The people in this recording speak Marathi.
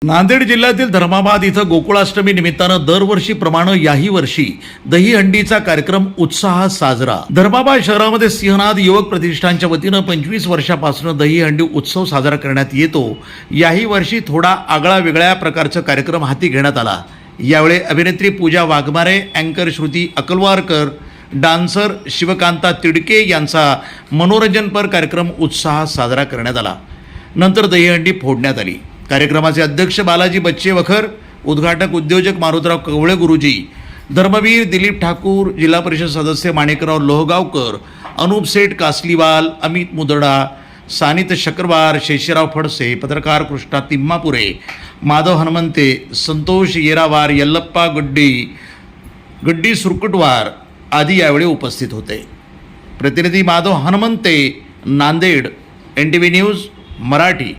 नांदेड जिल्ह्यातील धर्माबाद इथं गोकुळाष्टमी निमित्तानं दरवर्षीप्रमाणे याही वर्षी दहीहंडीचा कार्यक्रम उत्साहात साजरा। धर्माबाद शहरामध्ये सिंहनाद युवक प्रतिष्ठानच्या वतीनं 25 वर्षापासून दहीहंडी उत्सव साजरा करण्यात येतो। याही वर्षी थोडा आगळा वेगळ्या प्रकारचा कार्यक्रम हाती घेण्यात आला। यावेळी अभिनेत्री पूजा वाघमारे, अँकर श्रुती अकलवारकर, डान्सर शिवकांता तिडके यांचा मनोरंजनपर कार्यक्रम उत्साहात साजरा करण्यात आला। नंतर दहीहंडी फोडण्यात आली। कार्यक्रमाचे अध्यक्ष बालाजी बच्चे वखर, उद्घाटक उद्योजक मारुतराव कवळे गुरुजी, धर्मवीर दिलीप ठाकूर, जिल्हा परिषद सदस्य माणिकराव लोहगावकर, अनुप सेठ कासलीवाल, अमित मुदडा, सानित शक्रवार, शेषराव फडसे, पत्रकार कृष्णा तिम्मापुरे, माधव हनुमंते, संतोष येरावार, यल्लप्पा गड्डी सुरकुटवार आदी यावेळी उपस्थित होते। प्रतिनिधी माधव हनुमंते, नांदेड, NTV न्यूज मराठी।